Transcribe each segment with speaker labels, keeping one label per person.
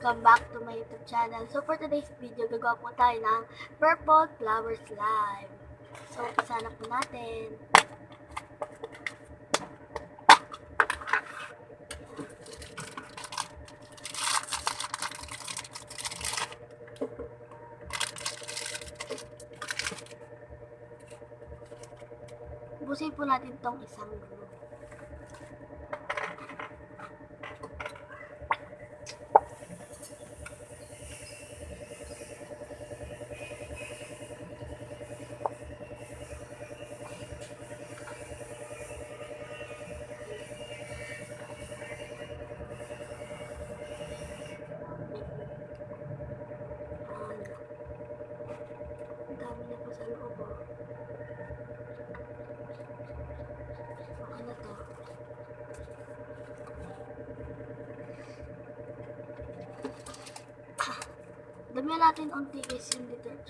Speaker 1: Welcome back to my YouTube channel. So for today's video, gagawa po tayo ng purple flower slime. So umpisa na po natin. Busin po natin tong isang glue. Dami na po sa loob. Okay na to. Damihan natin unti guys yung detergent.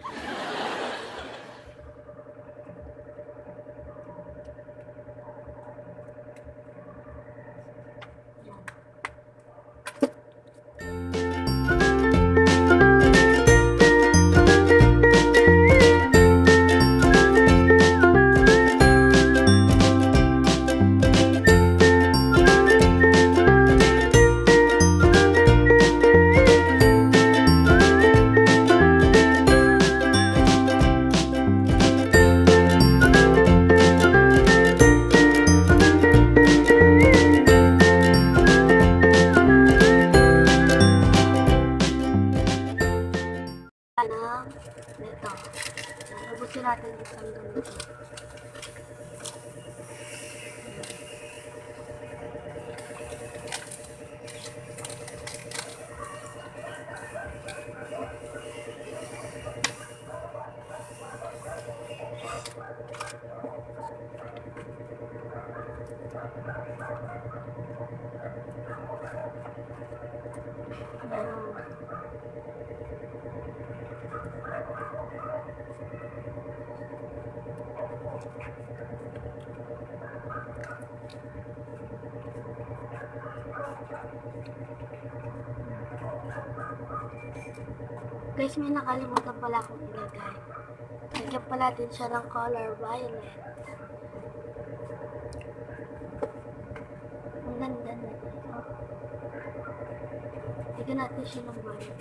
Speaker 1: Nito. Ubusin natin isang ganito. Guys, may nakalimutan pala akong ilagay. Lagyan pala natin siya ng color violet. Ang ganda na ito. Lagyan natin siya ng violet.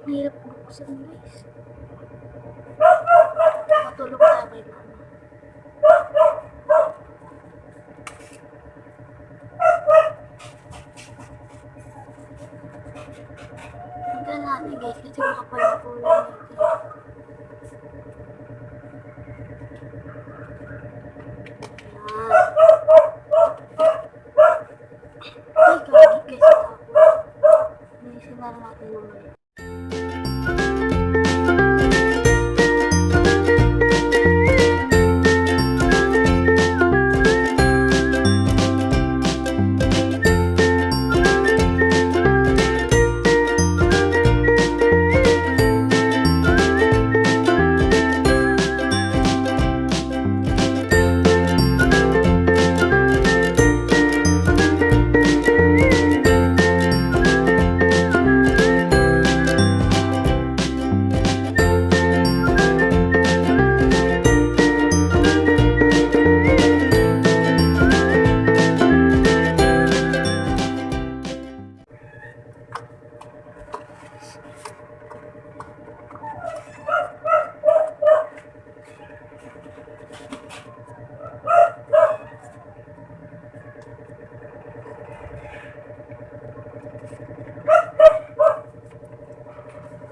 Speaker 1: Mahirap buksan guys. Matulog tayo kay mama. Hanggang natin guys kasi makapal na kulay nito. Ay, gagawin guys ako. Nilisin na natin naman.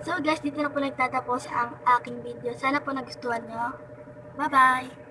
Speaker 1: So guys, dito na po nagtatapos ang aking video. Sana po nagustuhan nyo. Bye-bye!